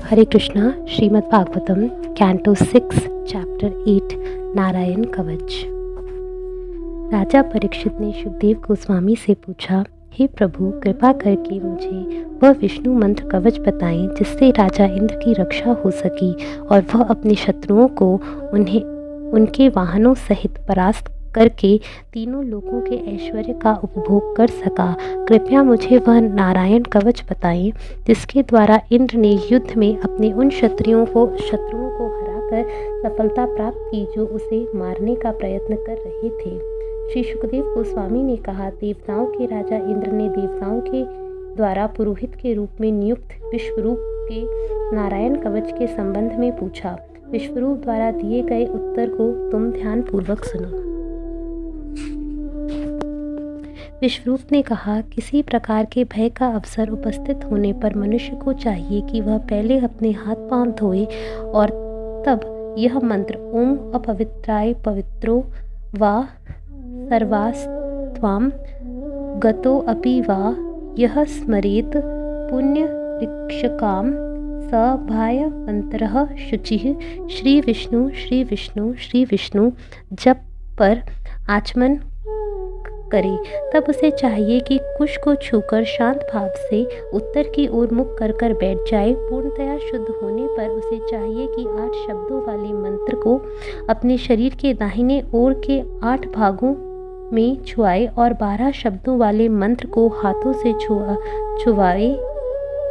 हरे Krishna. Shrimad Bhagavatam canto 6 chapter 8 Narayan कवच। राजा परीक्षित ने सुखदेव गोस्वामी से पूछा, हे प्रभु, कृपा करके मुझे वह विष्णु मंत्र कवच बताएं जिससे राजा इंद्र की रक्षा हो सकी और वह अपने शत्रुओं को उनके वाहनों सहित परास्त करके तीनों लोकों के ऐश्वर्य का उपभोग कर सका। कृपया मुझे वह नारायण कवच बताएं जिसके द्वारा इंद्र ने युद्ध में अपने उन शत्रुओं को हराकर सफलता प्राप्त की जो उसे मारने का प्रयत्न कर रहे थे। श्री सुखदेव गोस्वामी ने कहा, देवताओं के राजा इंद्र ने देवताओं के द्वारा पुरोहित के रूप में नियुक्त विश्वरूप के नारायण कवच के संबंध में पूछा। विश्वरूप द्वारा दिए गए उत्तर को तुम ध्यान पूर्वक सुनो। विश्वरूप ने कहा, किसी प्रकार के भय का अवसर उपस्थित होने पर मनुष्य को चाहिए कि वह पहले अपने हाथ पांव धोए और तब यह मंत्र ओम अपवित्राय पवित्रो वा सर्वास्त्वाम गतो अपि वा यह स्मरेत पुण्य ऋक्षकाम सभायवंतरः शुचिः श्री विष्णु श्री विष्णु श्री विष्णु जप पर आचमन करे। तब उसे चाहिए कि कुश को छूकर शांत भाव से उत्तर की ओर मुख कर बैठ जाए। पूर्णतया शुद्ध होने पर उसे चाहिए कि 8 शब्दों वाले मंत्र को अपने शरीर के दाहिने ओर के 8 भागों में छुआए और 12 शब्दों वाले मंत्र को हाथों से छुआए।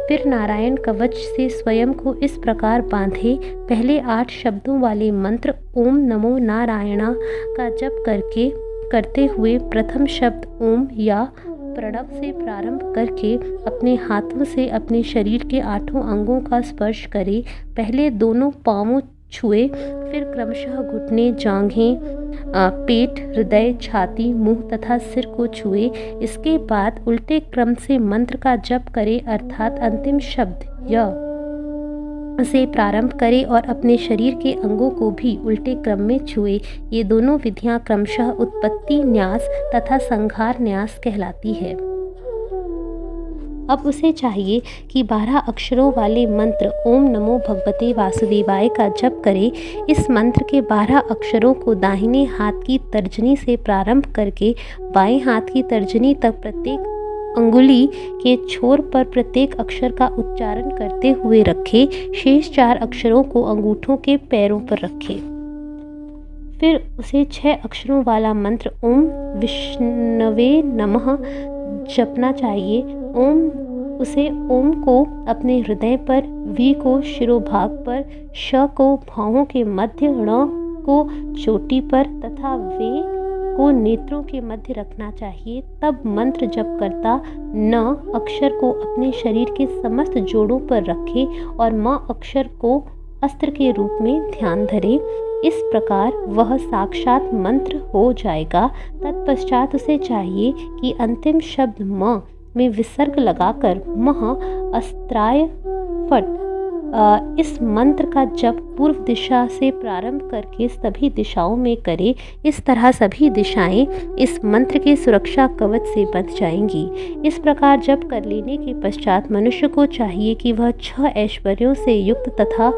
फिर नारायण कवच से स्वयं को इस प्रकार बांधे। पहले 8 शब्दों वाले मंत्र ओम नमो नारायणा का जप करते हुए प्रथम शब्द ओम या प्रणव से प्रारंभ करके अपने हाथों से अपने शरीर के 8 अंगों का स्पर्श करे। पहले दोनों पांवों छुए, फिर क्रमशः घुटने, जांघें, पेट, हृदय, छाती, मुंह तथा सिर को छुए। इसके बाद उल्टे क्रम से मंत्र का जप करे, अर्थात अंतिम शब्द य से प्रारंभ करे और अपने शरीर के अंगों को भी उल्टे क्रम में छुए। ये दोनों विधियां क्रमशः उत्पत्ति न्यास तथा संहार न्यास कहलाती है। अब उसे चाहिए कि 12 अक्षरों वाले मंत्र ओम नमो भगवते वासुदेवाय का जप करे। इस मंत्र के 12 अक्षरों को दाहिने हाथ की तर्जनी से प्रारंभ करके बाएं हाथ की तर्जनी तक प्रत्येक अंगुली के छोर पर प्रत्येक अक्षर का उच्चारण करते हुए रखे। शेष 4 अक्षरों को अंगूठों के पैरों पर रखे। फिर उसे 6 अक्षरों वाला मंत्र ओम विष्णवे नमः जपना चाहिए। ओम को अपने हृदय पर, वी को शिरोभाग पर, श को भावों के मध्य, ण को चोटी पर तथा वे को नेत्रों के मध्य रखना चाहिए। तब मंत्र जप करता न अक्षर को अपने शरीर के समस्त जोड़ों पर रखे और म अक्षर को अस्त्र के रूप में ध्यान धरे। इस प्रकार वह साक्षात मंत्र हो जाएगा। तत्पश्चात उसे चाहिए कि अंतिम शब्द म में विसर्ग लगाकर मह अस्त्राय फट इस मंत्र का जप पूर्व दिशा से प्रारंभ करके सभी दिशाओं में करे। इस तरह सभी दिशाएं इस मंत्र के सुरक्षा कवच से बंध जाएंगी। इस प्रकार जप कर लेने के पश्चात मनुष्य को चाहिए कि वह 6 ऐश्वर्यों से युक्त तथा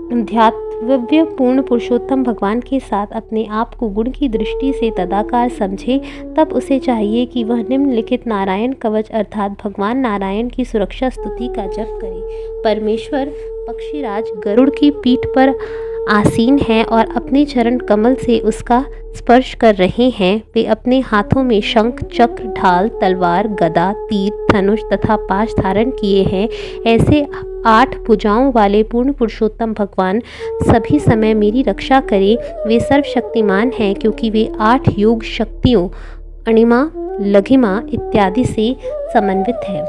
ध्यातव्य पूर्ण पुरुषोत्तम भगवान के साथ अपने आप को गुण की दृष्टि से तदाकार समझे। तब उसे चाहिए कि वह निम्नलिखित नारायण कवच अर्थात भगवान नारायण की सुरक्षा स्तुति का जप करे। परमेश्वर पक्षीराज गरुड़ की पीठ पर आसीन है और अपने चरण कमल से उसका स्पर्श कर रहे हैं। वे अपने हाथों में शंख, चक्र, ढाल, तलवार, गदा, तीर, धनुष तथा पाश धारण किए हैं। ऐसे 8 भुजाओं वाले पूर्ण पुरुषोत्तम भगवान सभी समय मेरी रक्षा करें। वे सर्वशक्तिमान हैं क्योंकि वे 8 योग शक्तियों अणिमा, लघिमा इत्यादि से समन्वित हैं।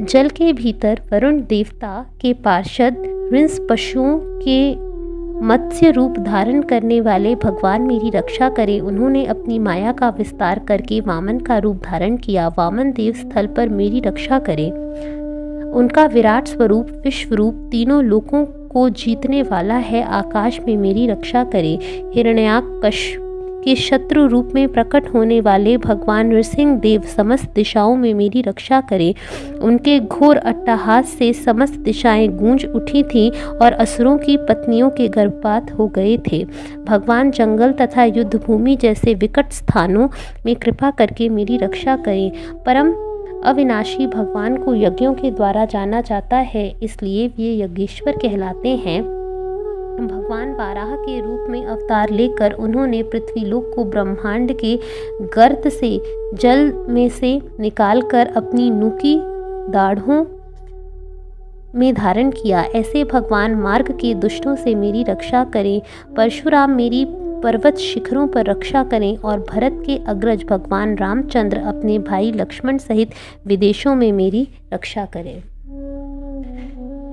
जल के भीतर वरुण देवता के पार्षद ऋंस पशुओं के मत्स्य रूप धारण करने वाले भगवान मेरी रक्षा करें। उन्होंने अपनी माया का विस्तार करके वामन का रूप धारण किया। वामन देव स्थल पर मेरी रक्षा करें। उनका विराट स्वरूप विश्वरूप तीनों लोकों को जीतने वाला है। आकाश में मेरी रक्षा करें। हिरण्याकश के शत्रु रूप में प्रकट होने वाले भगवान नृसिंह देव समस्त दिशाओं में मेरी रक्षा करें। उनके घोर अट्टहास से समस्त दिशाएं गूंज उठी थीं और असुरों की पत्नियों के गर्भपात हो गए थे। भगवान जंगल तथा युद्ध भूमि जैसे विकट स्थानों में कृपा करके मेरी रक्षा करें। परम अविनाशी भगवान को यज्ञों के द्वारा जाना जाता है, इसलिए वे यज्ञेश्वर कहलाते हैं। भगवान वाराह के रूप में अवतार लेकर उन्होंने पृथ्वीलोक को ब्रह्मांड के गर्त से जल में से निकालकर अपनी नुकी दाढ़ों में धारण किया। ऐसे भगवान मार्ग के दुष्टों से मेरी रक्षा करें। परशुराम मेरी पर्वत शिखरों पर रक्षा करें और भरत के अग्रज भगवान रामचंद्र अपने भाई लक्ष्मण सहित विदेशों में मेरी रक्षा करें।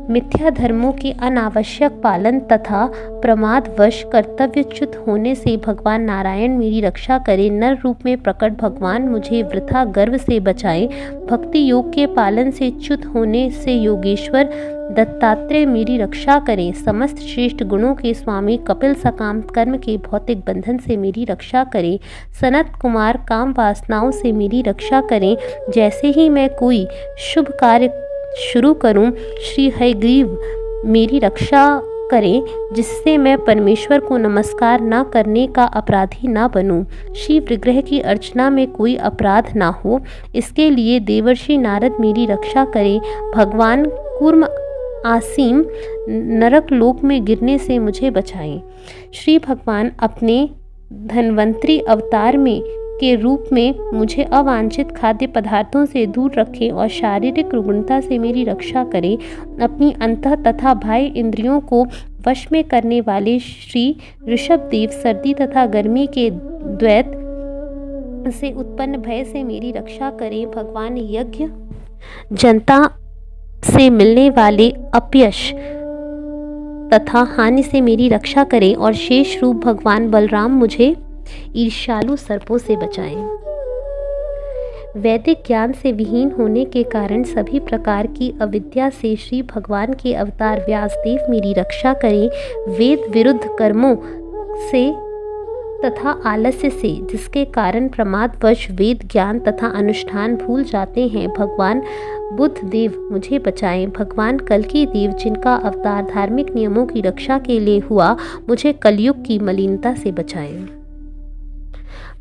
मिथ्या धर्मों के अनावश्यक पालन तथा प्रमादवश कर्तव्यच्युत होने से भगवान नारायण मेरी रक्षा करें। नर रूप में प्रकट भगवान मुझे वृथा गर्व से बचाएं। भक्ति योग के पालन से च्युत होने से योगेश्वर दत्तात्रेय मेरी रक्षा करें। समस्त श्रेष्ठ गुणों के स्वामी कपिल सकाम कर्म के भौतिक बंधन से मेरी रक्षा करें। सनत कुमार काम वासनाओं से मेरी रक्षा करें। जैसे ही मैं कोई शुभ कार्य शुरू करूं, श्री हयग्रीव मेरी रक्षा करें, जिससे मैं परमेश्वर को नमस्कार न करने का अपराधी न बनूं। श्री विग्रह की अर्चना में कोई अपराध ना हो, इसके लिए देवर्षि नारद मेरी रक्षा करें। भगवान कूर्म आसीम नरक लोक में गिरने से मुझे बचाएं। श्री भगवान अपने धन्वंतरी अवतार में के रूप में मुझे अवांछित खाद्य पदार्थों से दूर रखें और शारीरिक रुग्णता से मेरी रक्षा करें। अपनी अंतः तथा बाह्य इंद्रियों को वश में करने वाले श्री ऋषभ देव सर्दी तथा गर्मी के द्वैत से उत्पन्न भय से मेरी रक्षा करें। भगवान यज्ञ जनता से मिलने वाले अपयश तथा हानि से मेरी रक्षा करें और शेष रूप भगवान बलराम मुझे ईर्ष्यालु सर्पों से बचाएं। वैदिक ज्ञान से विहीन होने के कारण सभी प्रकार की अविद्या से श्री भगवान के अवतार व्यासदेव मेरी रक्षा करें। वेद विरुद्ध कर्मों से तथा आलस्य से, जिसके कारण प्रमादवश वेद ज्ञान तथा अनुष्ठान भूल जाते हैं, भगवान बुद्ध देव मुझे बचाएं। भगवान कल्कि देव, जिनका अवतार धार्मिक नियमों की रक्षा के लिए हुआ, मुझे कलयुग की मलिनता से बचाएं।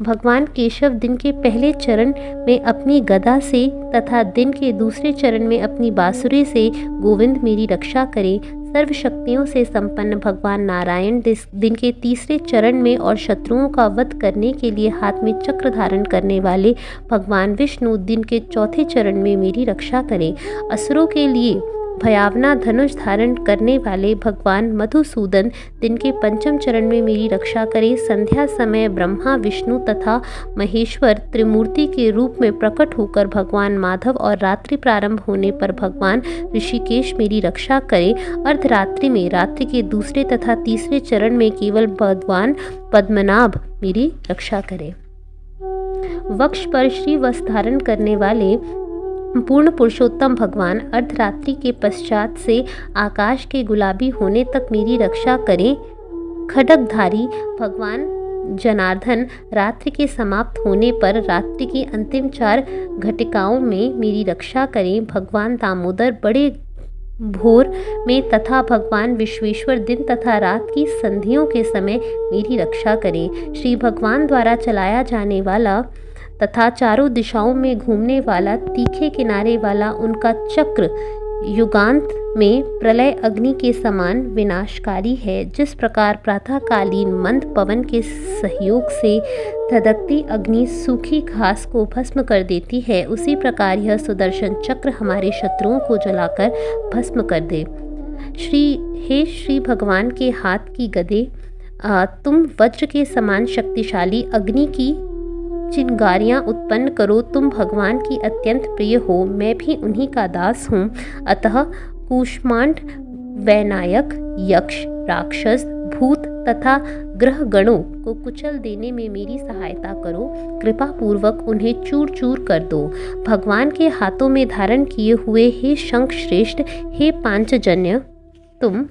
भगवान केशव दिन के पहले चरण में अपनी गदा से तथा दिन के दूसरे चरण में अपनी बांसुरी से गोविंद मेरी रक्षा करें। सर्व शक्तियों से संपन्न भगवान नारायण दिन के तीसरे चरण में और शत्रुओं का वध करने के लिए हाथ में चक्र धारण करने वाले भगवान विष्णु दिन के चौथे चरण में मेरी रक्षा करें। असुरों के लिए भयावना धनुष धारण करने वाले भगवान मधुसूदन दिन के पंचम चरण में मेरी रक्षा करें। संध्या समय ब्रह्मा विष्णु तथा महेश्वर त्रिमूर्ति के रूप में प्रकट होकर भगवान माधव और रात्रि प्रारंभ होने पर भगवान ऋषिकेश मेरी रक्षा करें। अर्धरात्रि में रात्रि के दूसरे तथा तीसरे चरण में केवल भगवान पद्मनाभ मेरी रक्षा करें। वक्ष पर श्री वस्त्र धारण करने वाले पूर्ण पुरुषोत्तम भगवान अर्धरात्रि के पश्चात से आकाश के गुलाबी होने तक मेरी रक्षा करें। खड्गधारी भगवान जनार्दन रात्रि के समाप्त होने पर रात्रि की अंतिम 4 घटिकाओं में मेरी रक्षा करें। भगवान दामोदर बड़े भोर में तथा भगवान विश्वेश्वर दिन तथा रात की संधियों के समय मेरी रक्षा करें। श्री भगवान द्वारा चलाया जाने वाला तथा चारों दिशाओं में घूमने वाला तीखे किनारे वाला उनका चक्र युगांत में प्रलय अग्नि के समान विनाशकारी है। जिस प्रकार प्रातःकालीन मंद पवन के सहयोग से धधकती अग्नि सूखी घास को भस्म कर देती है, उसी प्रकार यह सुदर्शन चक्र हमारे शत्रुओं को जलाकर भस्म कर दे। श्री भगवान के हाथ की गदे, तुम वज्र के समान शक्तिशाली अग्नि की चिंगारियाँ उत्पन्न करो। तुम भगवान की अत्यंत प्रिय हो, मैं भी उन्हीं का दास हूँ। अतः कूष्मांड, वैनायक, यक्ष, राक्षस, भूत तथा ग्रह गणों को कुचल देने में मेरी सहायता करो। कृपा पूर्वक उन्हें चूर चूर कर दो। भगवान के हाथों में धारण किए हुए हे शंख श्रेष्ठ, हे पांचजन्य, तुम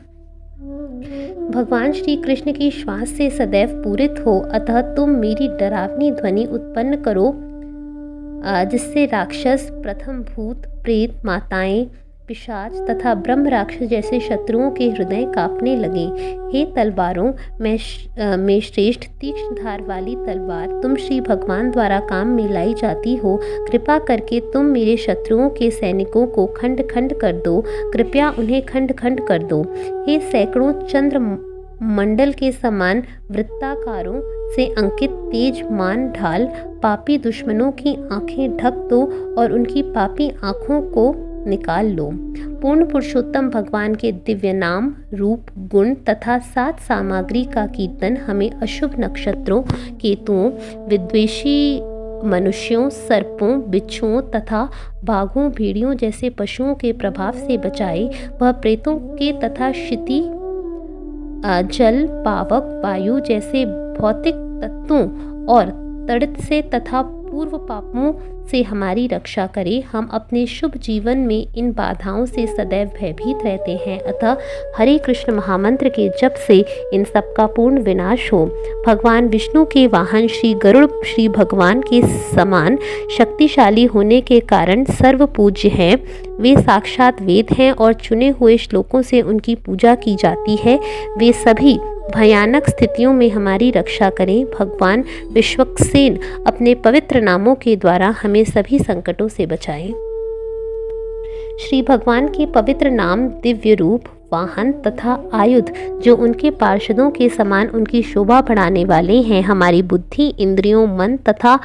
भगवान श्री कृष्ण की श्वास से सदैव पूरित हो, अतः तुम मेरी डरावनी ध्वनि उत्पन्न करो, जिससे राक्षस, प्रथम भूत, प्रेत, माताएं, पिशाच तथा ब्रह्म राक्षस जैसे शत्रुओं के हृदय कांपने लगे। हे तलवारों में श्रेष्ठ तीक्ष्ण धार वाली तलवार, तुम श्री भगवान द्वारा काम में लाई जाती हो। कृपा करके तुम मेरे शत्रुओं के सैनिकों को खंड खंड कर दो, कृपया उन्हें खंड खंड कर दो। हे सैकड़ों चंद्र मंडल के समान वृत्ताकारों से अंकित तेज मान ढाल, पापी दुश्मनों की आंखें ढक दो और उनकी पापी आंखों को निकाल लो। पूर्ण पुरुषोत्तम भगवान के दिव्य नाम, रूप, गुण तथा सात सामग्री का कीर्तन हमें अशुभ नक्षत्रों, केतुओं, विद्वेषी मनुष्यों, सर्पों, बिच्छुओं तथा बाघों, भेड़ियों जैसे पशुओं के प्रभाव से बचाए। वह प्रेतों के तथा क्षिति, जल, पावक, वायु जैसे भौतिक तत्वों और तड़ित से तथा पूर्व पापों से हमारी रक्षा करे। हम अपने शुभ जीवन में इन बाधाओं से सदैव भयभीत रहते हैं, अतः हरे कृष्ण महामंत्र के जप से इन सब का पूर्ण विनाश हो। भगवान विष्णु के वाहन श्री गरुड़ श्री भगवान के समान शक्तिशाली होने के कारण सर्व पूज्य हैं। वे साक्षात वेद हैं और चुने हुए श्लोकों से उनकी पूजा की जाती है। वे सभी भयानक स्थितियों में हमारी रक्षा करें। भगवान विश्वक्सेन अपने पवित्र नामों के द्वारा हमें सभी संकटों से बचाएं। श्री भगवान के पवित्र नाम, दिव्य रूप, वाहन तथा आयुध जो उनके पार्षदों के समान उनकी शोभा बढ़ाने वाले हैं, हमारी बुद्धि, इंद्रियों, मन तथा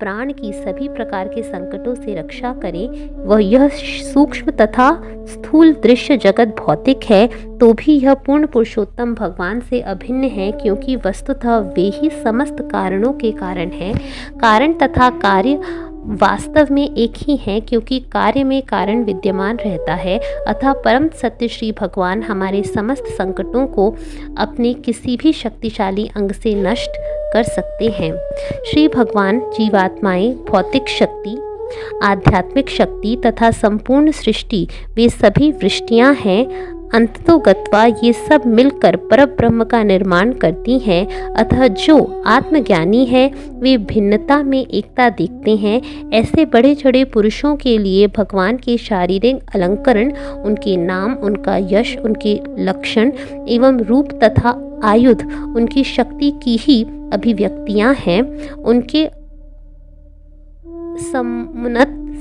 प्राण की सभी प्रकार के संकटों से रक्षा करें। वह यह सूक्ष्म तथा स्थूल दृश्य जगत भौतिक है, तो भी यह पूर्ण पुरुषोत्तम भगवान से अभिन्न है, क्योंकि वस्तुतः वे ही समस्त कारणों के कारण हैं। कारण तथा कार्य वास्तव में एक ही हैं, क्योंकि कार्य में कारण विद्यमान रहता है। अतः परम सत्य श्री भगवान हमारे समस्त संकटों को अपने किसी भी शक्तिशाली अंग से नष्ट कर सकते हैं। श्री भगवान जीवात्माएं, भौतिक शक्ति, आध्यात्मिक शक्ति तथा संपूर्ण सृष्टि, वे सभी वृष्टियां हैं। अंततोगत्वा ये सब मिलकर परब्रह्म का निर्माण करती हैं। अतः जो आत्मज्ञानी है वे भिन्नता में एकता देखते हैं। ऐसे बड़े चढ़े पुरुषों के लिए भगवान के शारीरिक अलंकरण, उनके नाम, उनका यश, उनके लक्षण एवं रूप तथा आयुध उनकी शक्ति की ही अभिव्यक्तियां हैं। उनके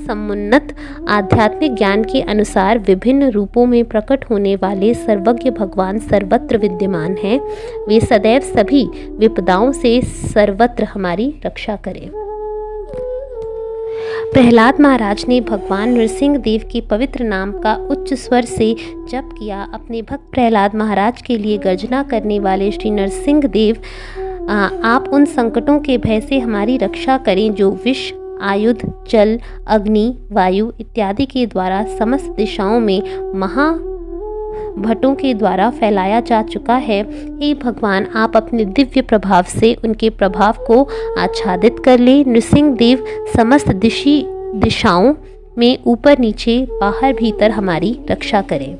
समुन्नत आध्यात्मिक ज्ञान के अनुसार विभिन्न रूपों में प्रकट होने वाले सर्वज्ञ भगवान सर्वत्र विद्यमान हैं। वे सदैव सभी विपदाओं से सर्वत्र हमारी रक्षा करें। प्रहलाद महाराज ने भगवान नृसिंह देव के पवित्र नाम का उच्च स्वर से जप किया। अपने भक्त प्रहलाद महाराज के लिए गर्जना करने वाले श्री नरसिंह देव, आप उन संकटों के भय से हमारी रक्षा करें जो विष, आयुध, जल, अग्नि, वायु इत्यादि के द्वारा समस्त दिशाओं में महाभटों के द्वारा फैलाया जा चुका है। हे भगवान, आप अपने दिव्य प्रभाव से उनके प्रभाव को आच्छादित कर ले। नृसिंह देव समस्त दिशाओं में ऊपर नीचे, बाहर भीतर हमारी रक्षा करें।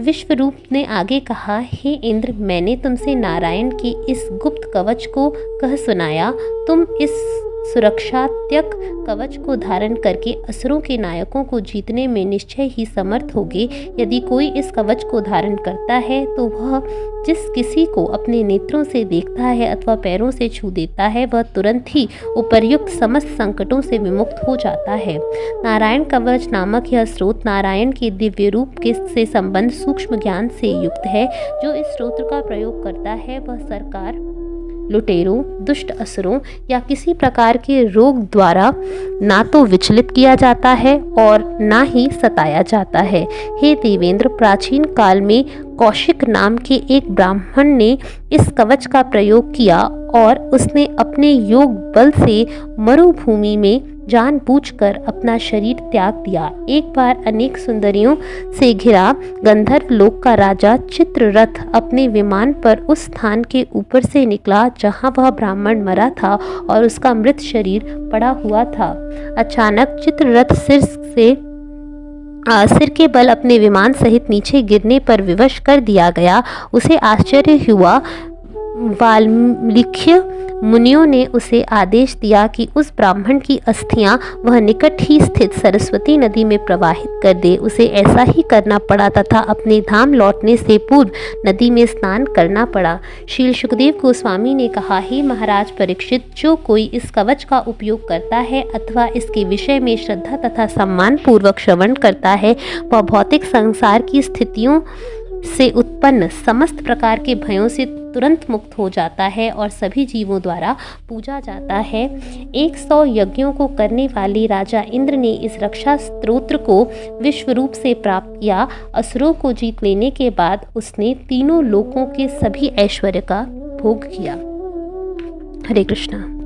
विश्वरूप ने आगे कहा, हे इंद्र, मैंने तुमसे नारायण के इस गुप्त कवच को कह सुनाया। तुम इस सुरक्षात्मक कवच को धारण करके असुरों के नायकों को जीतने में निश्चय ही समर्थ होगे। यदि कोई इस कवच को धारण करता है तो वह जिस किसी को अपने नेत्रों से देखता है अथवा पैरों से छू देता है, वह तुरंत ही उपर्युक्त समस्त संकटों से विमुक्त हो जाता है। नारायण कवच नामक यह स्रोत नारायण के दिव्य रूप के से संबंध सूक्ष्म ज्ञान से युक्त है। जो इस स्रोत का प्रयोग करता है वह सरकार, लुटेरों, दुष्ट असुरों या किसी प्रकार के रोग द्वारा ना तो विचलित किया जाता है और ना ही सताया जाता है। हे देवेंद्र, प्राचीन काल में कौशिक नाम के एक ब्राह्मण ने इस कवच का प्रयोग किया और उसने अपने योग बल से मरुभूमि में जानबूझकर अपना शरीर त्याग दिया। एक बार अनेक सुंदरियों से घिरा गंधर्व लोक का राजा चित्ररथ अपने विमान पर उस स्थान के ऊपर से निकला जहां वह ब्राह्मण मरा था और उसका मृत शरीर पड़ा हुआ था। अचानक चित्ररथ सिर से सिर के बल अपने विमान सहित नीचे गिरने पर विवश कर दिया गया। उसे आश्चर्य हुआ। वाल्मीकि मुनियों ने उसे आदेश दिया कि उस ब्राह्मण की अस्थियां वह निकट ही स्थित सरस्वती नदी में प्रवाहित कर दे। उसे ऐसा ही करना पड़ा तथा अपने धाम लौटने से पूर्व नदी में स्नान करना पड़ा। श्री सुखदेव गोस्वामी ने कहा, हे महाराज परीक्षित, जो कोई इस कवच का उपयोग करता है अथवा इसके विषय में श्रद्धा तथा सम्मान पूर्वक श्रवण करता है, वह भौतिक संसार की स्थितियों से उत्पन्न समस्त प्रकार के भयों से तुरंत मुक्त हो जाता है और सभी जीवों द्वारा पूजा जाता है। 100 यज्ञों को करने वाले राजा इंद्र ने इस रक्षा स्तोत्र को विश्व रूप से प्राप्त किया। असुरों को जीत लेने के बाद उसने तीनों लोकों के सभी ऐश्वर्य का भोग किया। हरे कृष्णा।